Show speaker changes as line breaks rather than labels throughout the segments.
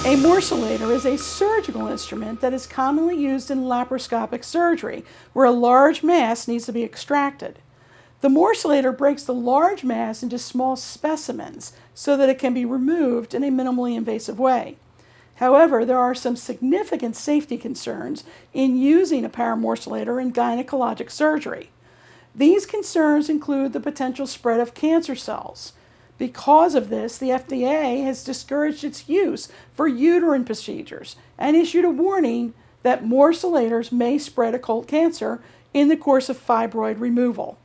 A morcellator is a surgical instrument that is commonly used in laparoscopic surgery, where a large mass needs to be extracted. The morcellator breaks the large mass into small specimens so that it can be removed in a minimally invasive way. However, there are some significant safety concerns in using a paramorcellator in gynecologic surgery. These concerns include the potential spread of cancer cells. Because of this, the FDA has discouraged its use for uterine procedures and issued a warning that morcellators may spread occult cancer in the course of fibroid removal.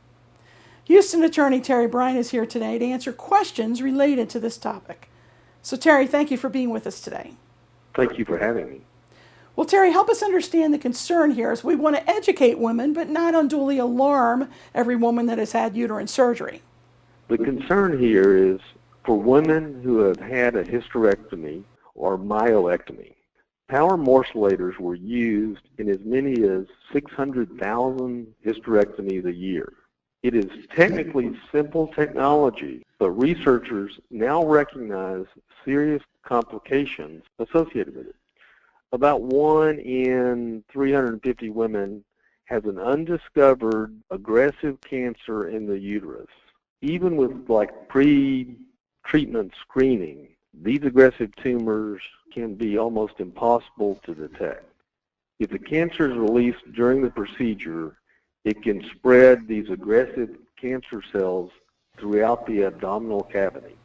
Houston attorney Terry Bryant is here today to answer questions related to this topic. So Terry, thank you for being with us today.
Thank you for having me.
Well, Terry, help us understand the concern here, as we want to educate women but not unduly alarm every woman that has had uterine surgery.
The concern here is for women who have had a hysterectomy or myomectomy. Power morcellators were used in as many as 600,000 hysterectomies a year. It is technically simple technology, but researchers now recognize serious complications associated with it. About 1 in 350 women has an undiscovered aggressive cancer in the uterus. Even with pre-treatment screening, these aggressive tumors can be almost impossible to detect. If the cancer is released during the procedure, it can spread these aggressive cancer cells throughout the abdominal cavity.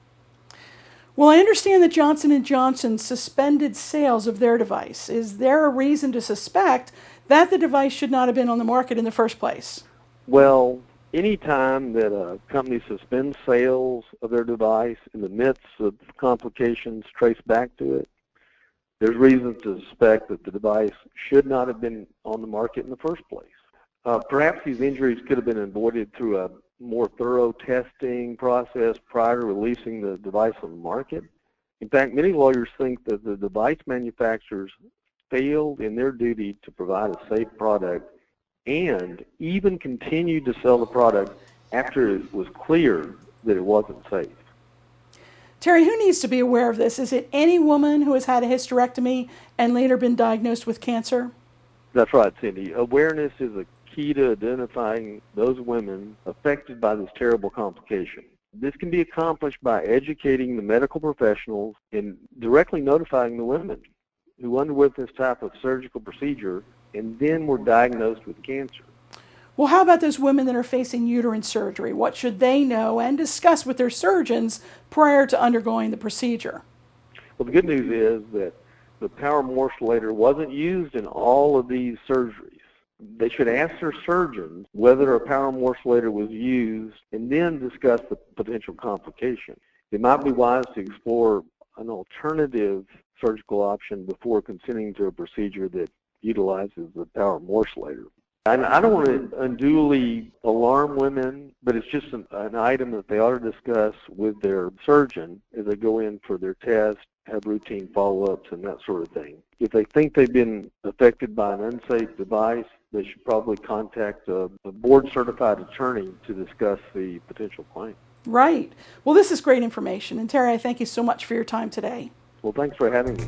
Well, I understand that Johnson & Johnson suspended sales of their device. Is there a reason to suspect that the device should not have been on the market in the first place?
Well, anytime that a company suspends sales of their device in the midst of complications traced back to it, there's reason to suspect that the device should not have been on the market in the first place. Perhaps these injuries could have been avoided through a more thorough testing process prior to releasing the device on the market. In fact, many lawyers think that the device manufacturers failed in their duty to provide a safe product and even continued to sell the product after it was clear that it wasn't safe.
Terry, who needs to be aware of this? Is it any woman who has had a hysterectomy and later been diagnosed with cancer?
That's right, Cindy. Awareness is a key to identifying those women affected by this terrible complication. This can be accomplished by educating the medical professionals and directly notifying the women who underwent this type of surgical procedure and then were diagnosed with cancer.
Well, how about those women that are facing uterine surgery? What should they know and discuss with their surgeons prior to undergoing the procedure?
Well, the good news is that the power morcellator wasn't used in all of these surgeries. They should ask their surgeons whether a power morcellator was used and then discuss the potential complication. It might be wise to explore an alternative surgical option before consenting to a procedure that utilizes the power morcellator. And I don't want to unduly alarm women, but it's just an item that they ought to discuss with their surgeon as they go in for their test, have routine follow-ups, and that sort of thing. If they think they've been affected by an unsafe device, they should probably contact a board-certified attorney to discuss the potential claim.
Right. Well, this is great information. And Terry, I thank you so much for your time today.
Well, thanks for having me.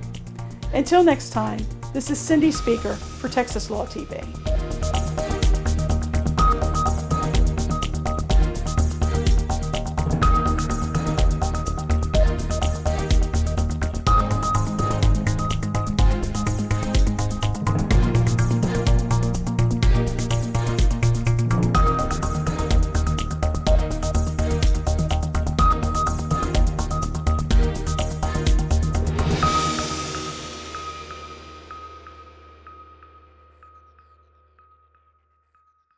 Until next time, this is Cindy Speaker for Texas Law TV.